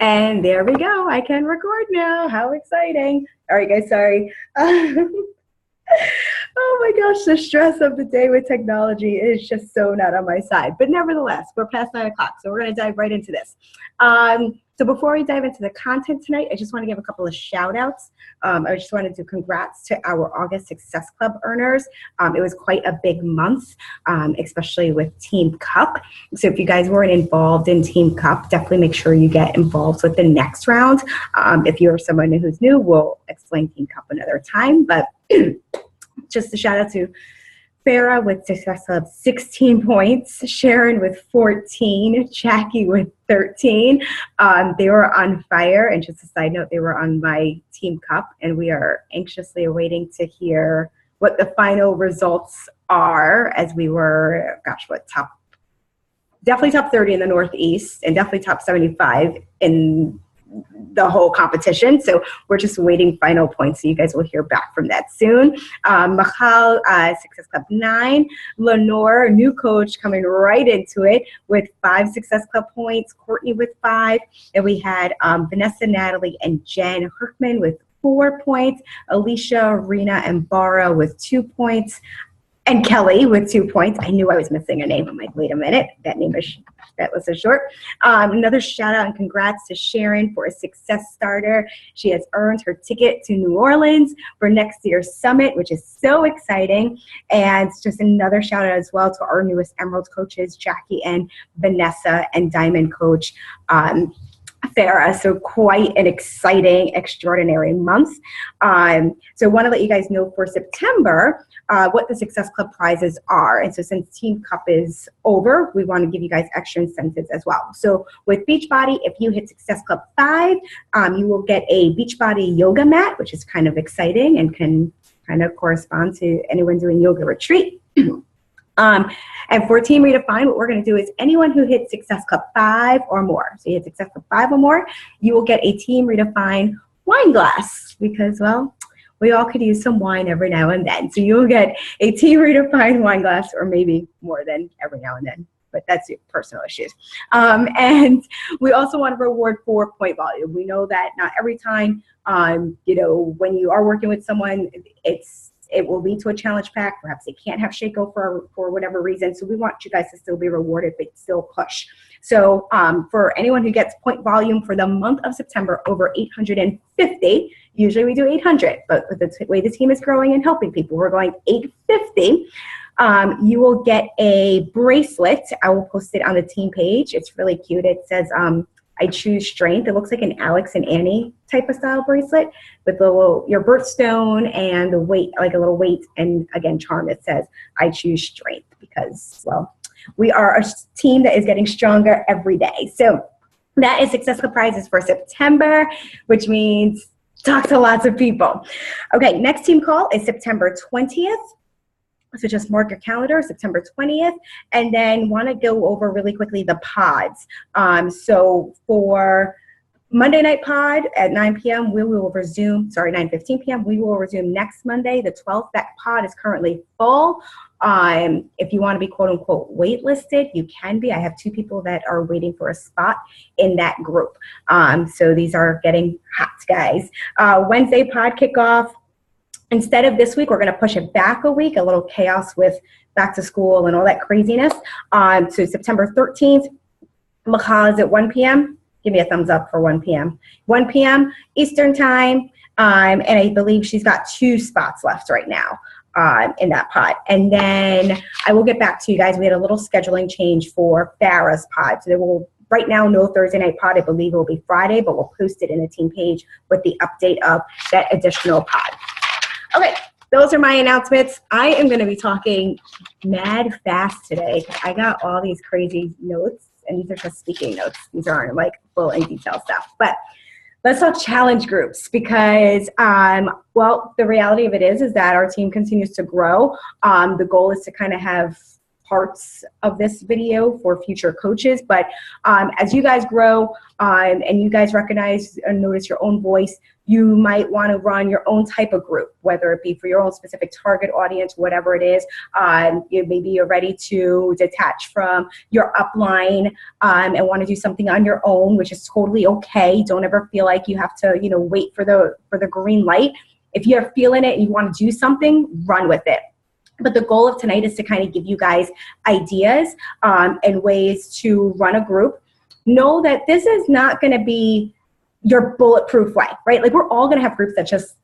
And there we go. I can record now. How exciting. All right, guys, sorry. Oh my gosh, the stress of the day with technology is just so not on my side. But nevertheless, we're past 9 o'clock, so we're going to dive right into this. So before we dive into the content tonight, I just want to give a couple of shout outs. I just wanted to congrats to our August Success Club earners. It was quite a big month, especially with Team Cup. So if you guys weren't involved in Team Cup, definitely make sure you get involved with the next round. If you're someone who's new, we'll explain Team Cup another time. But just a shout out to Farah with Success Club 16 points, Sharon with 14, Jackie with 13. They were on fire, and just a side note, they were on my Team Cup, and we are anxiously awaiting to hear what the final results are, as we were, definitely top 30 in the Northeast, and definitely top 75 in the whole competition. So we're just waiting final points. So you guys will hear back from that soon. Mahal, Success Club 9. Lenore, new coach, coming right into it with 5 Success Club points. Courtney with 5. And we had Vanessa, Natalie, and Jen Herkman with 4 points. Alicia, Rena, and Bara with 2 points. And Kelly with 2 points. I knew I was missing a name. I'm like, wait a minute. That was so short. Another shout out and congrats to Sharon for a success starter. She has earned her ticket to New Orleans for next year's summit, which is so exciting. And just another shout out as well to our newest Emerald coaches, Jackie and Vanessa, and Diamond coach, Farah. So quite an exciting, extraordinary month. So I want to let you guys know for September what the Success Club prizes are. And so since Team Cup is over, we want to give you guys extra incentives as well. So with Beachbody, if you hit Success Club 5, you will get a Beachbody yoga mat, which is kind of exciting and can kind of correspond to anyone doing yoga retreat. And for Team Redefine, what we're going to do is anyone who hits Success Club 5 or more, so you hit Success Club 5 or more, you will get a Team Redefine wine glass because, well, we all could use some wine every now and then. So you'll get a Team Redefine wine glass, or maybe more than every now and then, but that's your personal issues. And we also want to reward for point volume. We know that not every time, when you are working with someone, it will lead to a challenge pack. Perhaps they can't have Shaco for whatever reason. So we want you guys to still be rewarded, but still push. So for anyone who gets point volume for the month of September over 850, usually we do 800, but with the way the team is growing and helping people, we're going 850. You will get a bracelet. I will post it on the team page. It's really cute. It says, I choose strength. It looks like an Alex and Annie type of style bracelet with your birthstone and the weight, like a little weight, and again, charm. It says, I choose strength because, well, we are a team that is getting stronger every day. So that is Success Club prizes for September, which means talk to lots of people. Okay, next team call is September 20th. So just mark your calendar, September 20th, and then want to go over really quickly the pods. So for Monday night pod at 9 p.m., we will resume, 9:15 p.m., we will resume next Monday, the 12th. That pod is currently full. If you want to be quote unquote waitlisted, you can be. I have 2 people that are waiting for a spot in that group. So these are getting hot, guys. Wednesday pod kickoff. Instead of this week, we're going to push it back a week, a little chaos with back to school and all that craziness. So September 13th, Mahal is at 1 p.m. Give me a thumbs up for 1 p.m. 1 p.m. Eastern time. And I believe she's got 2 spots left right now in that pod. And then I will get back to you guys. We had a little scheduling change for Farah's pod. So there will right now, no Thursday night pod. I believe it will be Friday, but we'll post it in the team page with the update of that additional pod. Okay, those are my announcements. I am going to be talking mad fast today. I got all these crazy notes, and these are just speaking notes. These aren't like full in detail stuff. But let's talk challenge groups because, well, the reality of it is that our team continues to grow. The goal is to kind of have parts of this video for future coaches. But as you guys grow and you guys recognize and notice your own voice, you might want to run your own type of group, whether it be for your own specific target audience, whatever it is. Maybe you're ready to detach from your upline and want to do something on your own, which is totally okay. Don't ever feel like you have to, wait for the green light. If you're feeling it and you want to do something, run with it. But the goal of tonight is to kind of give you guys ideas and ways to run a group. Know that this is not going to be your bulletproof way, right? Like, we're all going to have groups that just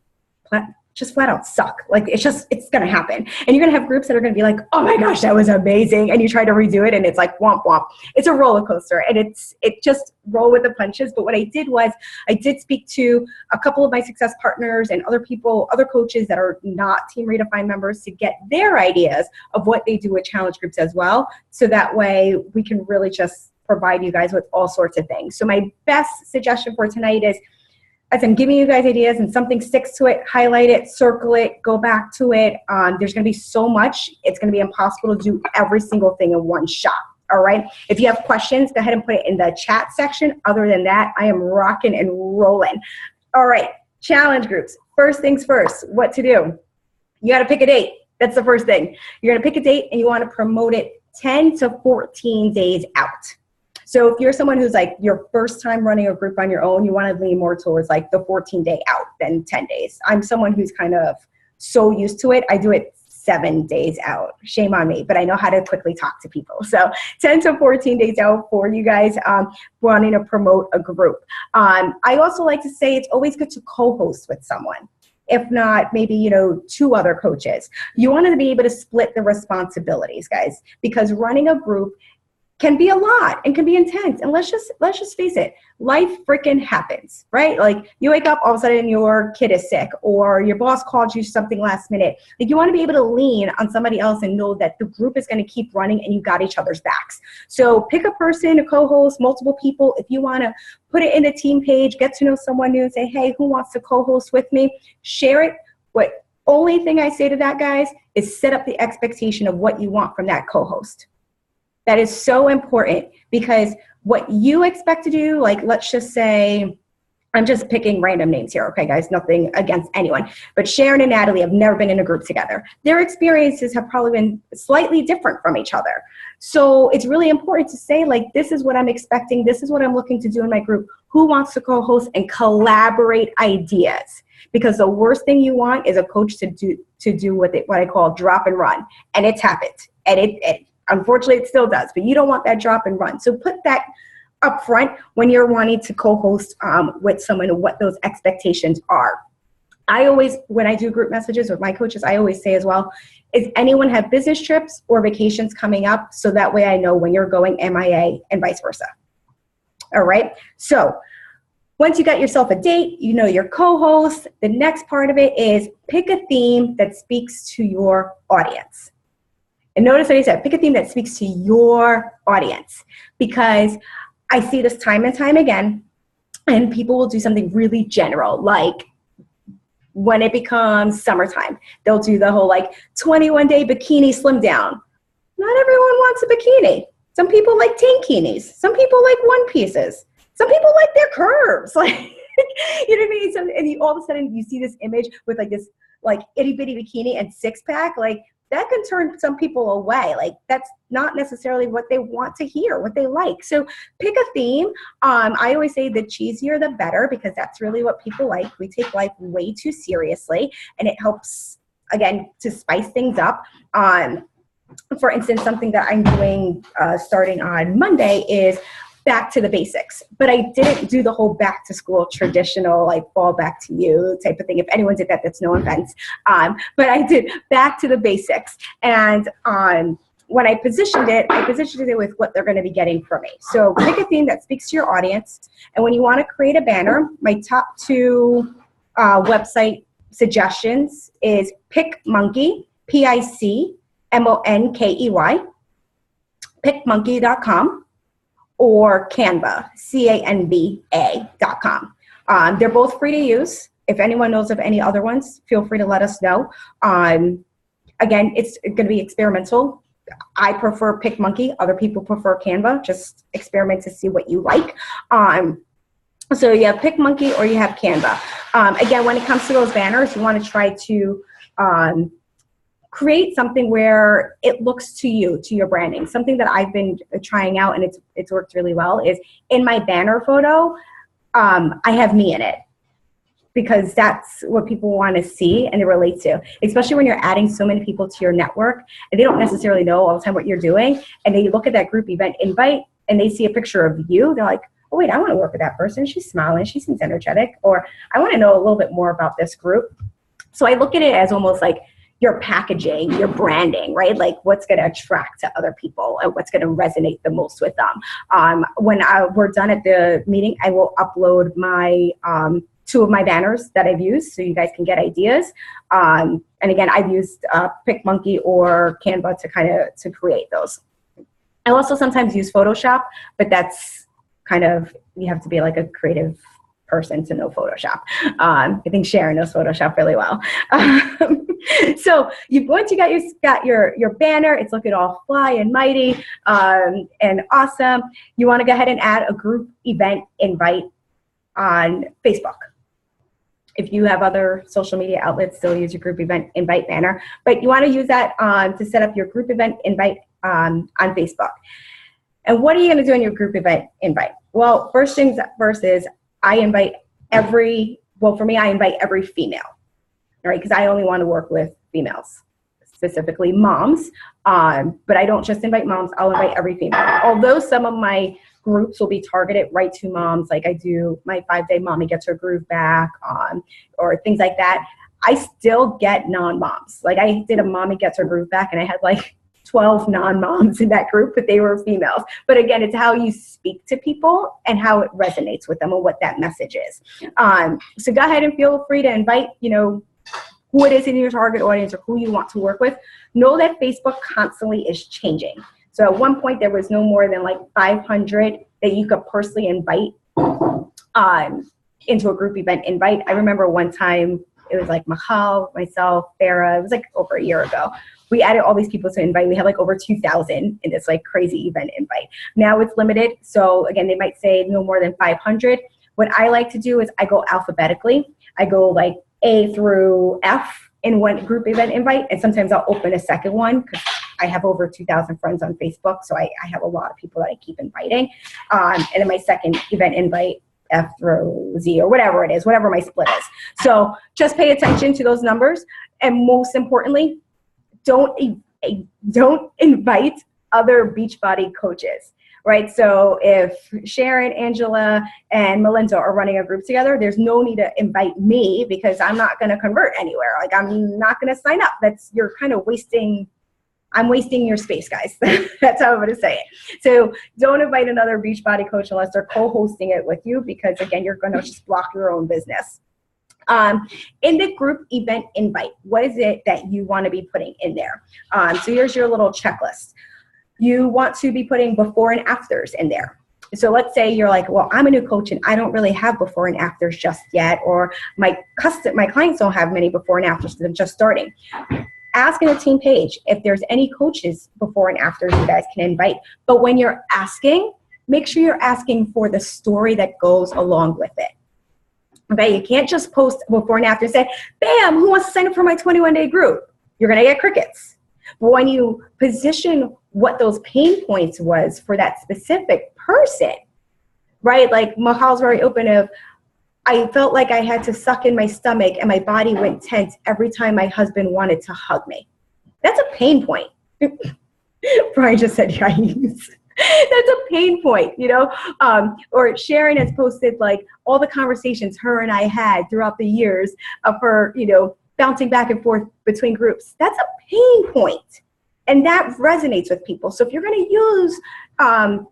flat out suck. Like, it's going to happen. And you're going to have groups that are going to be like, oh my gosh, that was amazing. And you try to redo it and it's like womp womp. It's a roller coaster and it just roll with the punches. But what I did was I did speak to a couple of my success partners and other coaches that are not Team Redefine members to get their ideas of what they do with challenge groups as well. So that way we can really just provide you guys with all sorts of things. So my best suggestion for tonight is, as I'm giving you guys ideas and something sticks to it, highlight it, circle it, go back to it. There's going to be so much. It's going to be impossible to do every single thing in one shot. All right. If you have questions, go ahead and put it in the chat section. Other than that, I am rocking and rolling. All right. Challenge groups. First things first, what to do. You got to pick a date. That's the first thing. You're going to pick a date and you want to promote it 10 to 14 days out. So if you're someone who's like your first time running a group on your own, you want to lean more towards like the 14-day out than 10 days. I'm someone who's kind of so used to it. I do it 7 days out. Shame on me, but I know how to quickly talk to people. So 10 to 14 days out for you guys wanting to promote a group. I also like to say it's always good to co-host with someone. If not, maybe, 2 other coaches. You want to be able to split the responsibilities, guys, because running a group can be a lot and can be intense. And let's just face it, life freaking happens, right? Like, you wake up, all of a sudden your kid is sick or your boss called you something last minute. Like, you want to be able to lean on somebody else and know that the group is going to keep running and you got each other's backs. So pick a person, a co-host, multiple people. If you want to put it in a team page, get to know someone new and say, hey, who wants to co-host with me? Share it. Only thing I say to that, guys, is set up the expectation of what you want from that co-host. That is so important, because what you expect to do, like, let's just say, I'm just picking random names here, okay, guys, nothing against anyone, but Sharon and Natalie have never been in a group together. Their experiences have probably been slightly different from each other. So it's really important to say, like, this is what I'm expecting, this is what I'm looking to do in my group. Who wants to co-host and collaborate ideas? Because the worst thing you want is a coach to do what I call drop and run, and it's happened, and it unfortunately, it still does, but you don't want that drop and run. So put that up front when you're wanting to co-host with someone and what those expectations are. I always, when I do group messages with my coaches, I always say as well, is anyone have business trips or vacations coming up? So that way I know when you're going MIA and vice versa. All right. So once you got yourself a date, you know your co-host, the next part of it is pick a theme that speaks to your audience. And notice what I said, pick a theme that speaks to your audience, because I see this time and time again, and people will do something really general, like when it becomes summertime, they'll do the whole 21-day bikini slim down. Not everyone wants a bikini. Some people like tankinis. Some people like one pieces. Some people like their curves. You know what I mean? And all of a sudden you see this image with this itty bitty bikini and six pack, that can turn some people away. That's not necessarily what they want to hear, what they like. So pick a theme. I always say the cheesier, the better, because that's really what people like. We take life way too seriously, and it helps, again, to spice things up. For instance, something that I'm doing starting on Monday is back to the basics. But I didn't do the whole back to school traditional, fall back to you type of thing. If anyone did that, that's no offense. But I did back to the basics. And when I positioned it with what they're going to be getting from me. So pick a theme that speaks to your audience. And when you want to create a banner, my top 2 website suggestions is PicMonkey, PICMONKEY, PicMonkey.com, or Canva, CANVA.com. They're both free to use. If anyone knows of any other ones, feel free to let us know. Again, it's going to be experimental. I prefer PicMonkey. Other people prefer Canva. Just experiment to see what you like. So you have PicMonkey or you have Canva. Again, when it comes to those banners, you want to try to create something where it looks to you, to your branding. Something that I've been trying out and it's worked really well is in my banner photo, I have me in it, because that's what people want to see and they relate to, especially when you're adding so many people to your network and they don't necessarily know all the time what you're doing. And they look at that group event invite and they see a picture of you. They're like, oh, wait, I want to work with that person. She's smiling. She seems energetic. Or I want to know a little bit more about this group. So I look at it as almost like your packaging, your branding, right? Like what's going to attract to other people and what's going to resonate the most with them. When we're done at the meeting, I will upload my 2 of my banners that I've used so you guys can get ideas. And again, I've used PicMonkey or Canva to create those. I also sometimes use Photoshop, but that's kind of, you have to be like a creative person to know Photoshop. I think Sharon knows Photoshop really well. So once you got your banner, it's looking all fly and mighty and awesome. You want to go ahead and add a group event invite on Facebook. If you have other social media outlets, still use your group event invite banner, but you want to use that to set up your group event invite on Facebook. And what are you going to do in your group event invite? Well, first things first is I invite for me, I invite every female, right? Because I only want to work with females, specifically moms. But I don't just invite moms, I'll invite every female. Although some of my groups will be targeted right to moms, like I do my 5-day Mommy Gets Her Groove Back or things like that, I still get non-moms. Like I did a Mommy Gets Her Groove Back and I had like 12 non-moms in that group, but they were females. But again, it's how you speak to people and how it resonates with them and what that message is. So go ahead and feel free to invite, who it is in your target audience or who you want to work with. Know that Facebook constantly is changing. So at one point there was no more than like 500 that you could personally invite into a group event invite. I remember one time it was like Mahal, myself, Farah, it was like over a year ago. We added all these people to invite. We had like over 2,000 in this like crazy event invite. Now it's limited. So again, they might say no more than 500. What I like to do is I go alphabetically. I go like A through F in one group event invite. And sometimes I'll open a second one because I have over 2,000 friends on Facebook. So I have a lot of people that I keep inviting. And then my second event invite, F through Z or whatever it is, whatever my split is. So just pay attention to those numbers. And most importantly, don't invite other Beachbody coaches, right? So if Sharon, Angela, and Melinda are running a group together, there's no need to invite me because I'm not going to convert anywhere. Like I'm not going to sign up. You're kind of wasting your space, guys. That's how I'm going to say it. So don't invite another Beachbody coach unless they're co-hosting it with you because again, you're going to just block your own business. In the group event invite, what is it that you want to be putting in there? So here's your little checklist. You want to be putting before and afters in there. So let's say you're like, well, I'm a new coach and I don't really have before and afters just yet, or my clients don't have many before and afters, they're just starting. Ask in a team page if there's any coaches before and afters you guys can invite. But when you're asking, make sure you're asking for the story that goes along with it. Okay, you can't just post before and after and say, bam, who wants to sign up for my 21-day group? You're going to get crickets. But when you position what those pain points was for that specific person, right? Like Mahal's very open of, I felt like I had to suck in my stomach and my body went tense every time my husband wanted to hug me. That's a pain point. Brian just said, yikes. That's a pain point, or Sharon has posted like all the conversations her and I had throughout the years of her, bouncing back and forth between groups. That's a pain point. And that resonates with people. So if you're going to use, our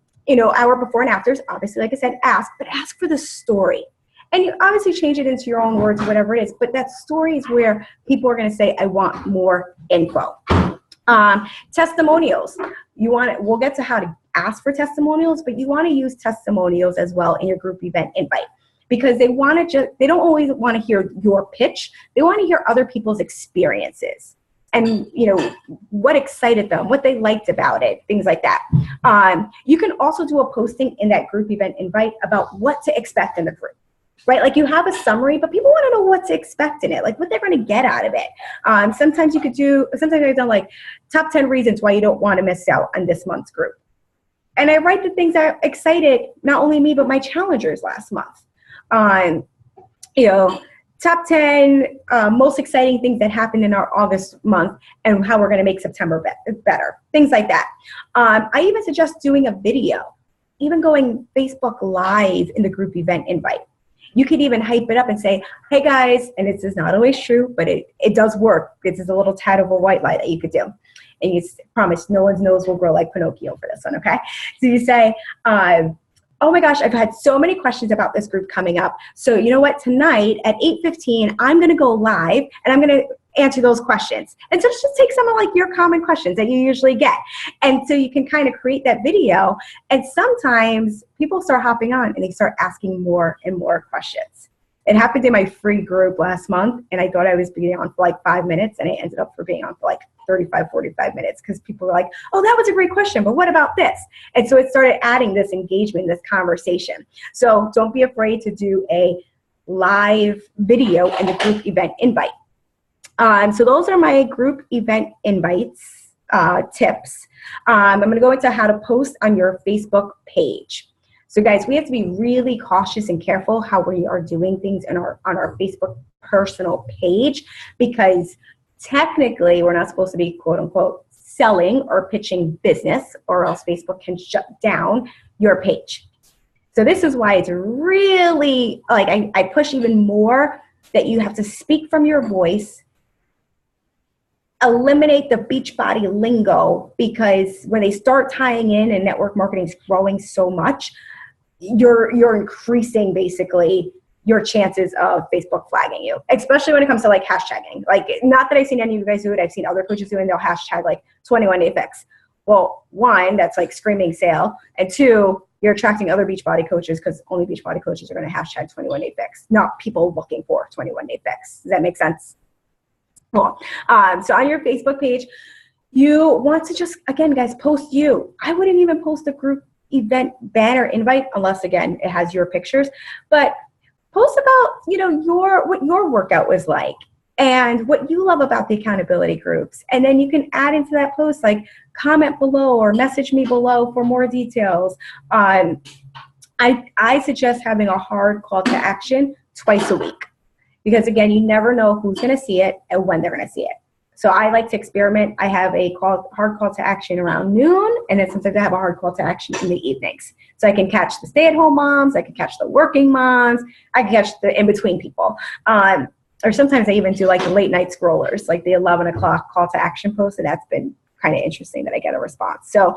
before and afters, obviously, like I said, ask for the story. And you obviously change it into your own words, whatever it is. But that story is where people are going to say, I want more info. Testimonials. We'll get to how to ask for testimonials, but you want to use testimonials as well in your group event invite because they don't always want to hear your pitch. They want to hear other people's experiences. and, what excited them, what they liked about it, things like that. You can also do a posting in that group event invite about what to expect in the group. Right? Like you have a summary, but people want to know what to expect in it, like what they're going to get out of it. Sometimes I've done like top 10 reasons why you don't want to miss out on this month's group. And I write the things that excited not only me, but my challengers last month. Top 10 most exciting things that happened in our August month and how we're going to make September better, things like that. I even suggest doing a video, even going Facebook Live in the group event invite. You could even hype it up and say, hey guys, and this is not always true, but it does work. This is a little tad of a white lie that you could do. And you promise no one's nose will grow like Pinocchio for this one, okay? So you say, oh my gosh, I've had so many questions about this group coming up. So you know what, tonight at 8:15, I'm gonna go live and I'm gonna answer those questions. And so just take some of like your common questions that you usually get. And so you can kind of create that video. And sometimes people start hopping on and they start asking more and more questions. It happened in my free group last month, and I thought I was being on for like 5 minutes, and I ended up for being on for like 35, 45 minutes because people were like, oh, that was a great question, but what about this? And so it started adding this engagement, this conversation. So don't be afraid to do a live video in the group event invite. So those are my group event invites tips. I'm going to go into how to post on your Facebook page. So guys, we have to be really cautious and careful how we are doing things on our Facebook personal page, because technically we're not supposed to be quote unquote selling or pitching business, or else Facebook can shut down your page. So this is why it's really like I push even more that you have to speak from your voice. Eliminate the Beachbody lingo, because when they start tying in and network marketing is growing so much, you're increasing basically your chances of Facebook flagging you, especially when it comes to like hashtagging. Like, not that I've seen any of you guys do it, I've seen other coaches doing, they'll hashtag like 21 Day Fix. Well, one, that's like screaming sale, and two, you're attracting other Beachbody coaches because only Beachbody coaches are going to hashtag 21 Day Fix, not people looking for 21 Day Fix. Does that make sense? Cool. So on your Facebook page, you want to just, again, guys, post you. I wouldn't even post a group event banner invite unless, again, it has your pictures. But post about, what your workout was like and what you love about the accountability groups. And then you can add into that post, like comment below or message me below for more details. I suggest having a hard call to action twice a week. Because again, you never know who's going to see it and when they're going to see it. So I like to experiment. I have a hard call to action around noon, and then sometimes I have a hard call to action in the evenings. So I can catch the stay-at-home moms, I can catch the working moms, I can catch the in-between people. Or sometimes I even do like the late night scrollers, like the 11 o'clock call to action post, and that's been kind of interesting that I get a response. So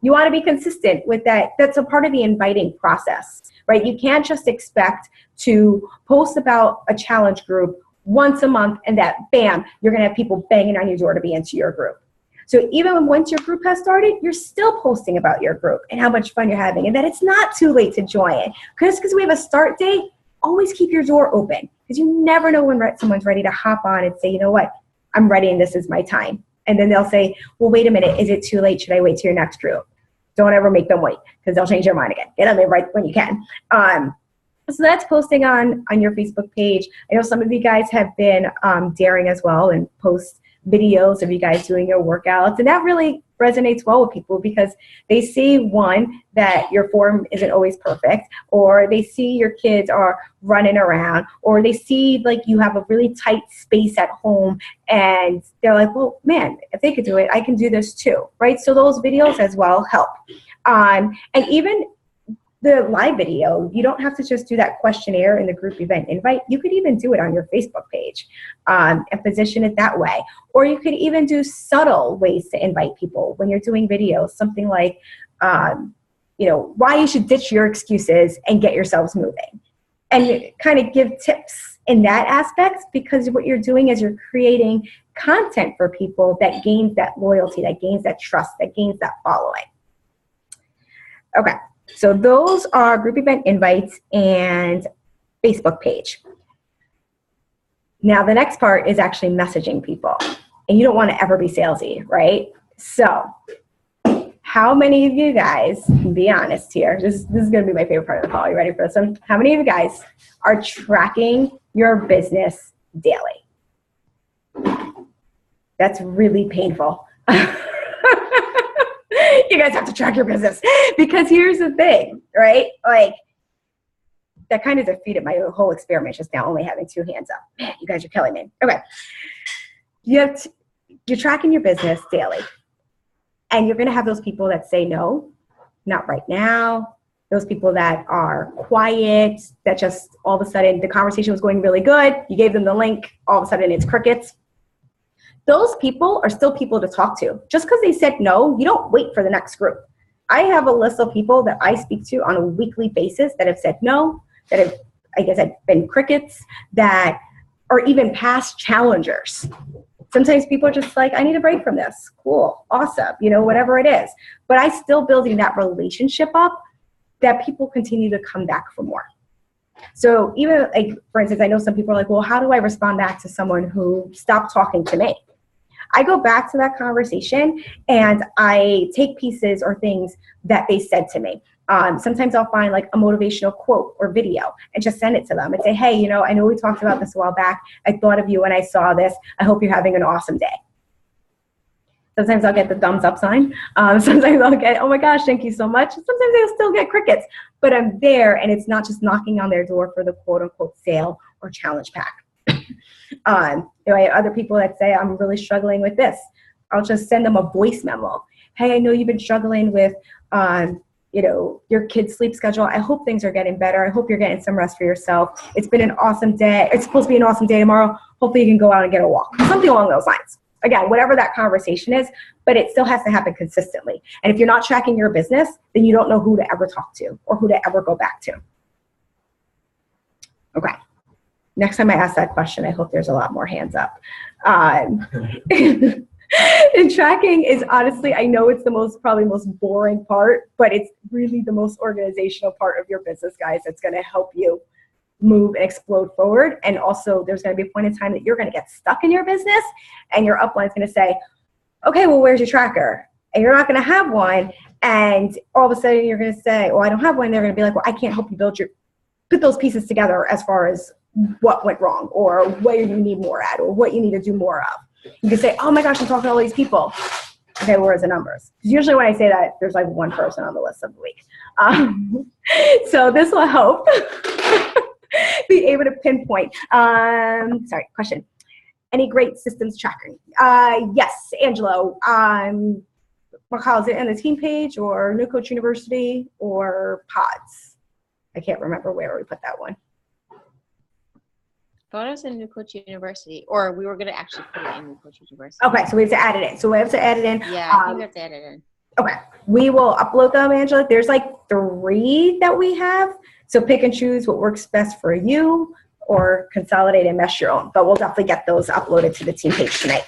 you want to be consistent with that. That's a part of the inviting process, right? You can't just expect to post about a challenge group once a month and that, bam, you're going to have people banging on your door to be into your group. So even once your group has started, you're still posting about your group and how much fun you're having and that it's not too late to join. Because we have a start date, always keep your door open, because you never know when someone's ready to hop on and say, you know what, I'm ready and this is my time. And then they'll say, well, wait a minute, is it too late? Should I wait till your next group? Don't ever make them wait, because they'll change their mind again. Get them in right when you can. So that's posting on your Facebook page. I know some of you guys have been daring as well and post videos of you guys doing your workouts. And that really resonates well with people, because they see, one, that your form isn't always perfect, or they see your kids are running around, or they see like you have a really tight space at home and they're like, well, man, if they could do it, I can do this too, right? So those videos as well help. And even the live video, you don't have to just do that questionnaire in the group event invite. You could even do it on your Facebook page and position it that way. Or you could even do subtle ways to invite people when you're doing videos, something like, why you should ditch your excuses and get yourselves moving. And kind of give tips in that aspect, because what you're doing is you're creating content for people that gains that loyalty, that gains that trust, that gains that following. Okay. So those are group event invites and Facebook page. Now the next part is actually messaging people. and you don't want to ever be salesy, right? So how many of you guys, be honest here, this is going to be my favorite part of the call. You ready for this one? How many of you guys are tracking your business daily? That's really painful. You guys have to track your business, because here's the thing, right? Like, that kind of defeated my whole experiment just now, only having 2 hands up. Man, you guys are killing me. Okay. You're tracking your business daily, and you're going to have those people that say no, not right now. Those people that are quiet, that just all of a sudden the conversation was going really good. You gave them the link. All of a sudden it's crickets. Those people are still people to talk to. Just because they said no, you don't wait for the next group. I have a list of people that I speak to on a weekly basis that have said no, that have, I guess, have been crickets, that are even past challengers. Sometimes people are just like, I need a break from this. Cool, awesome, whatever it is. But I still building that relationship up that people continue to come back for more. So even like, for instance, I know some people are like, well, how do I respond back to someone who stopped talking to me? I go back to that conversation and I take pieces or things that they said to me. Sometimes I'll find like a motivational quote or video and just send it to them and say, hey, I know we talked about this a while back. I thought of you when I saw this. I hope you're having an awesome day. Sometimes I'll get the thumbs up sign. Sometimes I'll get, oh my gosh, thank you so much. Sometimes I'll still get crickets, but I'm there, and it's not just knocking on their door for the quote unquote sale or challenge pack. I have other people that say, I'm really struggling with this. I'll just send them a voice memo. Hey, I know you've been struggling with, your kid's sleep schedule. I hope things are getting better. I hope you're getting some rest for yourself. It's been an awesome day. It's supposed to be an awesome day tomorrow. Hopefully you can go out and get a walk. Something along those lines. Again, whatever that conversation is, but it still has to happen consistently. And if you're not tracking your business, then you don't know who to ever talk to or who to ever go back to. Okay. Next time I ask that question, I hope there's a lot more hands up. And tracking is honestly, I know it's probably most boring part, but it's really the most organizational part of your business, guys. That's going to help you move and explode forward. And also there's going to be a point in time that you're going to get stuck in your business and your upline is going to say, okay, well, where's your tracker? And you're not going to have one. And all of a sudden you're going to say, well, I don't have one. They're going to be like, well, I can't help you put those pieces together as far as what went wrong or where you need more at or what you need to do more of. You can say, oh my gosh, I'm talking to all these people. Okay, where's the numbers? Usually when I say that, there's like one person on the list of the week. So this will help be able to pinpoint. Question. Any great systems tracking? Yes, Angelo. Michal, is it on the team page or New Coach University or Pods? I can't remember where we put that one. I thought it was in New Coach University, or we were going to actually put it in New Coach University. Okay, so we have to add it in. Yeah, I think we have to add it in. Okay, we will upload them, Angela. There's like 3 that we have. So pick and choose what works best for you or consolidate and mesh your own. But we'll definitely get those uploaded to the team page tonight.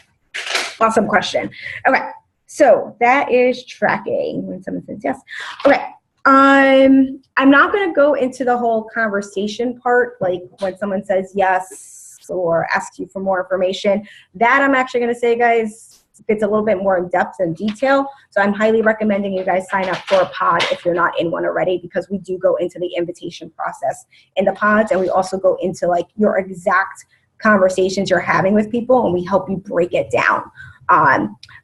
Awesome question. Okay, so that is tracking when someone says yes. Okay. I'm not going to go into the whole conversation part, like when someone says yes or asks you for more information. That I'm actually going to say, guys, it's a little bit more in depth and detail. So I'm highly recommending you guys sign up for a pod if you're not in one already, because we do go into the invitation process in the pods, and we also go into like your exact conversations you're having with people, and we help you break it down.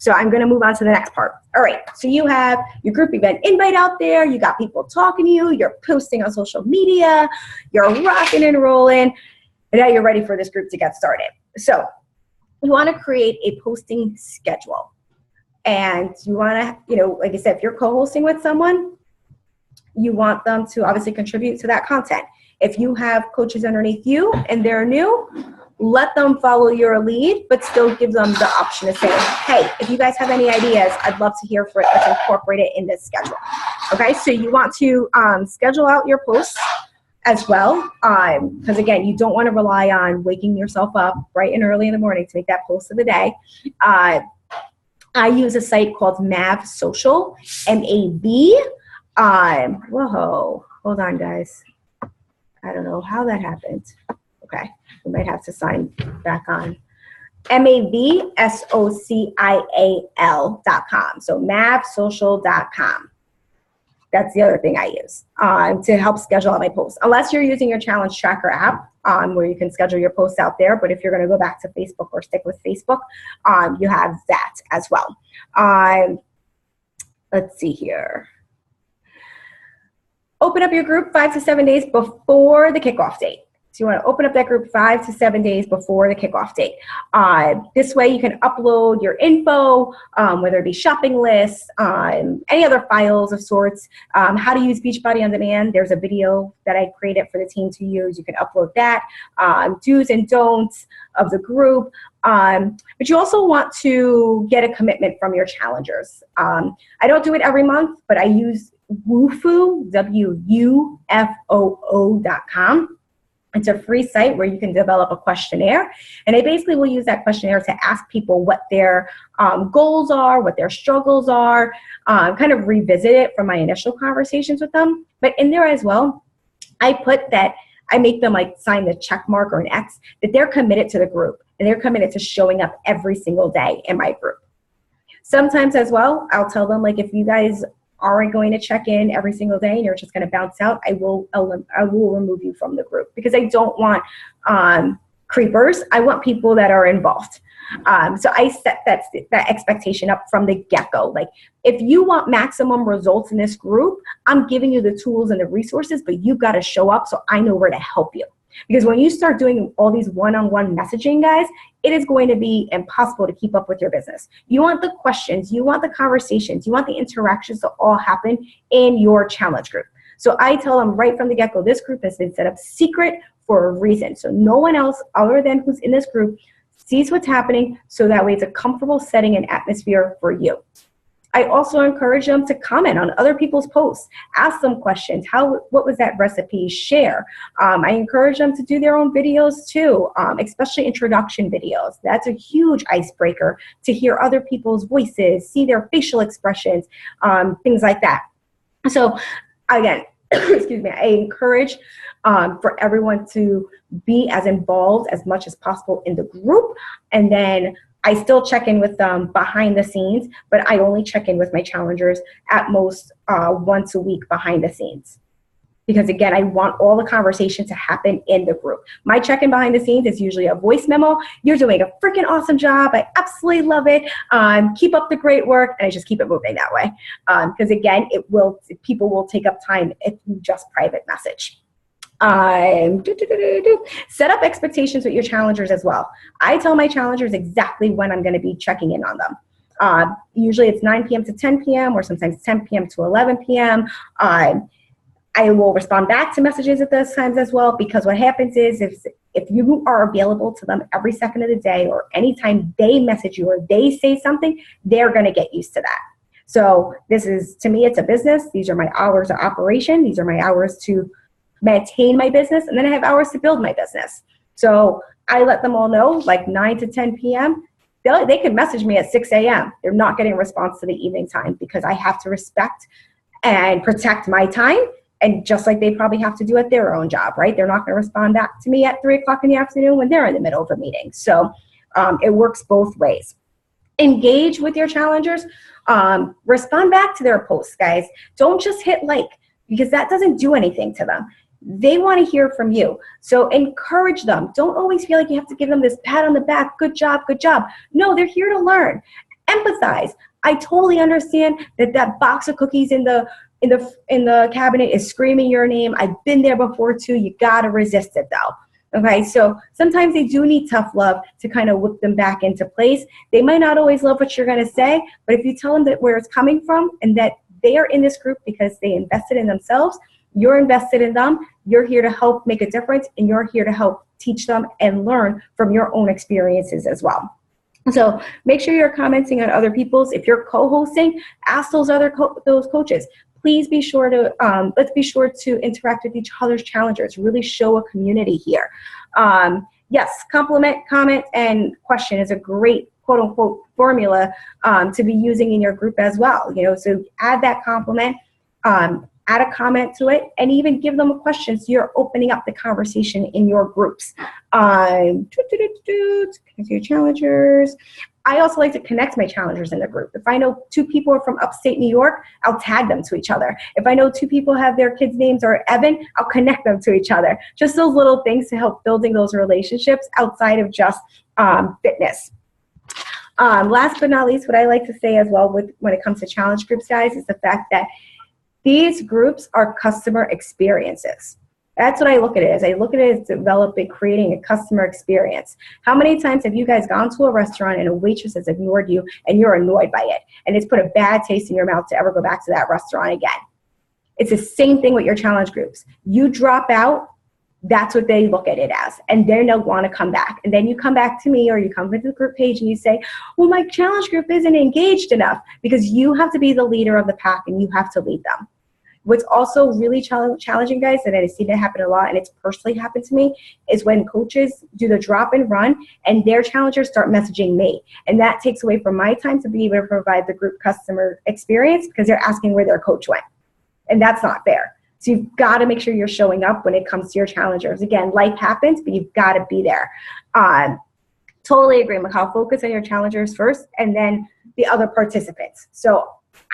So I'm going to move on to the next part. All right. So you have your group event invite out there. You got people talking to you. You're posting on social media. You're rocking and rolling. And now you're ready for this group to get started. So you want to create a posting schedule. And you want to, like I said, if you're co-hosting with someone, you want them to obviously contribute to that content. If you have coaches underneath you and they're new, let them follow your lead, but still give them the option to say, hey, if you guys have any ideas, I'd love to hear for it. Let's incorporate it in this schedule. Okay, so you want to schedule out your posts as well, because again, you don't want to rely on waking yourself up bright and early in the morning to make that post of the day. I use a site called Mav Social, M-A-V. Whoa, hold on, guys. I don't know how that happened. Okay, we might have to sign back on. MAVSOCIAL.com. So mavsocial.com. That's the other thing I use to help schedule all my posts. Unless you're using your challenge tracker app where you can schedule your posts out there. But if you're going to go back to Facebook or stick with Facebook, you have that as well. Let's see here. Open up your group 5 to 7 days before the kickoff date. So you want to open up that group 5 to 7 days before the kickoff date. This way you can upload your info, whether it be shopping lists, any other files of sorts. How to use Beachbody On Demand. There's a video that I created for the team to use. You can upload that. Do's and don'ts of the group. But you also want to get a commitment from your challengers. I don't do it every month, but I use Wufoo, WUFOO.com. It's a free site where you can develop a questionnaire, and I basically will use that questionnaire to ask people what their goals are, what their struggles are, kind of revisit it from my initial conversations with them. But in there as well, I put that I make them like sign the check mark or an X that they're committed to the group and they're committed to showing up every single day in my group. Sometimes as well, I'll tell them like, if you guys aren't going to check in every single day and you're just going to bounce out, I will remove you from the group, because I don't want creepers. I want people that are involved. So I set that expectation up from the get-go. Like, if you want maximum results in this group, I'm giving you the tools and the resources, but you've got to show up so I know where to help you. Because when you start doing all these one-on-one messaging, guys, it is going to be impossible to keep up with your business. You want the questions, you want the conversations, you want the interactions to all happen in your challenge group. So I tell them right from the get-go, this group has been set up secret for a reason. So no one else other than who's in this group sees what's happening, so that way it's a comfortable setting and atmosphere for you. I also encourage them to comment on other people's posts, ask them questions. What was that recipe? Share. I encourage them to do their own videos too, especially introduction videos. That's a huge icebreaker to hear other people's voices, see their facial expressions, things like that. So again, excuse me, I encourage for everyone to be as involved as much as possible in the group. And then I still check in with them behind the scenes, but I only check in with my challengers at most once a week behind the scenes. Because again, I want all the conversation to happen in the group. My check-in behind the scenes is usually a voice memo. You're doing a freaking awesome job. I absolutely love it. Keep up the great work. And I just keep it moving that way. Because again, people will take up time if you just private message. Set up expectations with your challengers as well. I tell my challengers exactly when I'm going to be checking in on them. Usually it's 9 p.m. to 10 p.m. or sometimes 10 p.m. to 11 p.m. I will respond back to messages at those times as well, because what happens is if you are available to them every second of the day, or anytime they message you or they say something, they're going to get used to that. So this is, to me, it's a business. These are my hours of operation. These are my hours to maintain my business, and then I have hours to build my business. So I let them all know, like 9 to 10 p.m., they could message me at 6 a.m. They're not getting a response to the evening time, because I have to respect and protect my time, and just like they probably have to do at their own job, right? They're not going to respond back to me at 3 o'clock in the afternoon when they're in the middle of a meeting. So it works both ways. Engage with your challengers. Respond back to their posts, guys. Don't just hit like, because that doesn't do anything to them. They want to hear from you. So encourage them. Don't always feel like you have to give them this pat on the back. Good job, good job. No, they're here to learn. Empathize. I totally understand that box of cookies in the cabinet is screaming your name. I've been there before too. You got to resist it though. Okay, so sometimes they do need tough love to kind of whip them back into place. They might not always love what you're going to say, but if you tell them that where it's coming from and that they are in this group because they invested in themselves, you're invested in them, you're here to help make a difference, and you're here to help teach them and learn from your own experiences as well. So make sure you're commenting on other people's. If you're co-hosting, ask those those coaches. Please be sure to, let's be sure to interact with each other's challengers, really show a community here. Yes, compliment, comment, and question is a great quote unquote formula to be using in your group as well. So add that compliment. add a comment to it, and even give them a question so you're opening up the conversation in your groups. Your challengers. I also like to connect my challengers in the group. If I know 2 people are from upstate New York, I'll tag them to each other. If I know 2 people have their kids' names are Evan, I'll connect them to each other. Just those little things to help building those relationships outside of just fitness. Last but not least, what I like to say as well when it comes to challenge groups, guys, is the fact that these groups are customer experiences. That's what I look at it as. I look at it as developing, creating a customer experience. How many times have you guys gone to a restaurant and a waitress has ignored you and you're annoyed by it? And it's put a bad taste in your mouth to ever go back to that restaurant again. It's the same thing with your challenge groups. You drop out, that's what they look at it as. And then they'll want to come back. And then you come back to me or you come to the group page and you say, well, my challenge group isn't engaged enough, because you have to be the leader of the pack and you have to lead them. What's also really challenging, guys, and I see that happen a lot, and it's personally happened to me, is when coaches do the drop and run and their challengers start messaging me. And that takes away from my time to be able to provide the group customer experience, because they're asking where their coach went. And that's not fair. So you've got to make sure you're showing up when it comes to your challengers. Again, life happens, but you've got to be there. Totally agree, Michal. Focus on your challengers first and then the other participants. So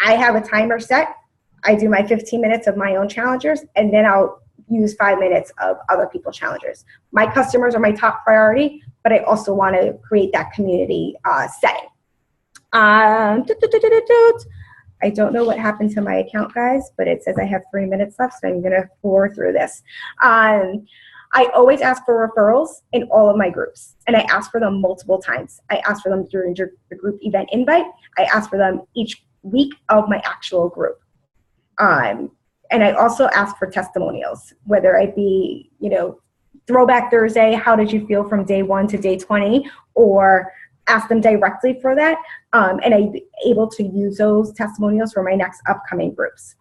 I have a timer set. I do my 15 minutes of my own challengers, and then I'll use 5 minutes of other people's challengers. My customers are my top priority, but I also want to create that community setting. I don't know what happened to my account, guys, but it says I have 3 minutes left, so I'm going to pour through this. I always ask for referrals in all of my groups, and I ask for them multiple times. I ask for them during the group event invite. I ask for them each week of my actual group. And I also ask for testimonials, whether it be, Throwback Thursday, how did you feel from day 1 to day 20, or ask them directly for that. And I'm able to use those testimonials for my next upcoming groups.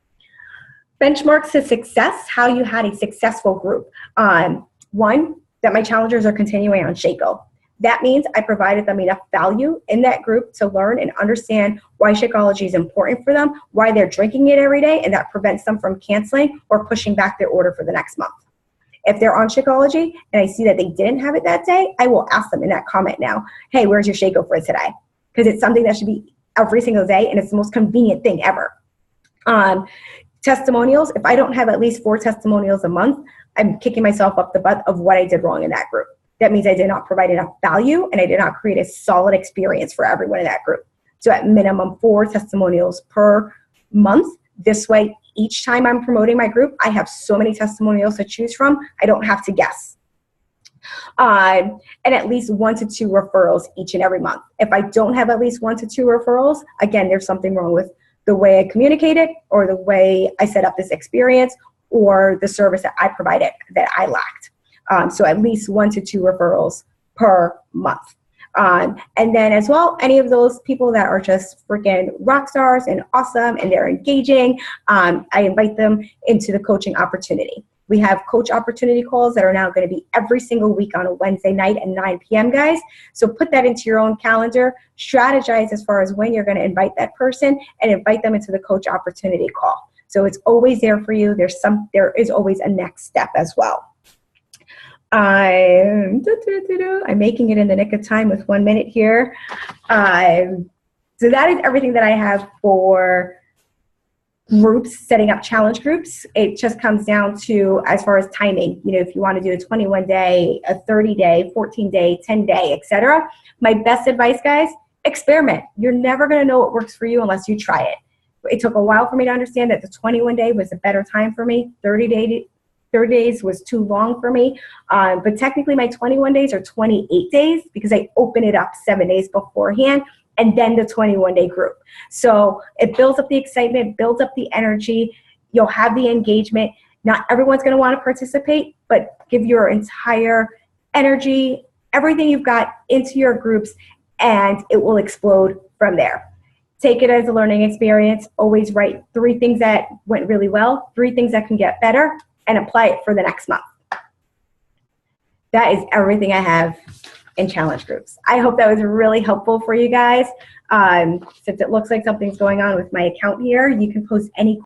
Benchmarks to success, how you had a successful group. 1, that my challengers are continuing on Shakeol. That means I provided them enough value in that group to learn and understand why Shakeology is important for them, why they're drinking it every day, and that prevents them from canceling or pushing back their order for the next month. If they're on Shakeology and I see that they didn't have it that day, I will ask them in that comment now, hey, where's your Shakeol for today? Because it's something that should be every single day, and it's the most convenient thing ever. Testimonials, if I don't have at least 4 testimonials a month, I'm kicking myself up the butt of what I did wrong in that group. That means I did not provide enough value and I did not create a solid experience for everyone in that group. So at minimum 4 testimonials per month. This way, each time I'm promoting my group, I have so many testimonials to choose from, I don't have to guess. And at least 1 to 2 referrals each and every month. If I don't have at least 1 to 2 referrals, again, there's something wrong with the way I communicated or the way I set up this experience or the service that I provided that I lacked. So at least 1 to 2 referrals per month. And then as well, any of those people that are just freaking rock stars and awesome and they're engaging, I invite them into the coaching opportunity. We have coach opportunity calls that are now going to be every single week on a Wednesday night at 9 p.m., guys. So put that into your own calendar, strategize as far as when you're going to invite that person and invite them into the coach opportunity call. So it's always there for you. There is always a next step as well. I'm making it in the nick of time with 1 minute here. So that is everything that I have for groups, setting up challenge groups. It just comes down to, as far as timing, if you want to do a 21-day, a 30-day, 14-day, 10-day, etc. My best advice, guys, experiment. You're never going to know what works for you unless you try it. It took a while for me to understand that the 21-day was a better time for me. 30 days was too long for me. But technically my 21 days are 28 days because I open it up 7 days beforehand and then the 21-day group. So it builds up the excitement, builds up the energy. You'll have the engagement. Not everyone's going to want to participate, but give your entire energy, everything you've got into your groups, and it will explode from there. Take it as a learning experience. Always write 3 things that went really well, 3 things that can get better, and apply it for the next month. That is everything I have in challenge groups. I hope that was really helpful for you guys. Since it looks like something's going on with my account here, you can post any